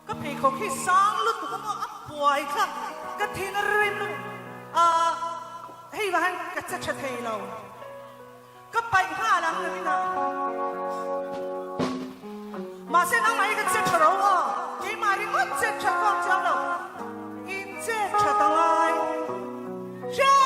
ก็พี่เขาขี้สางลุดตัวก็อับป่วยครับก็ทีนริมให้บ้านก็จะเฉยเราก็ไปห้าหลังเลยนะมาเส้นน้ำไหนก็จะเฉเราอ่ะยี่มาริก็จะเฉก็เจ้าเราอินเจเฉตั้งไงเจ้า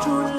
good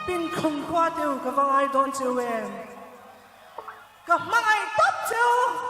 Bin không qua tiêu cả vang ai đón chiều em gặp mang ai tóc chiều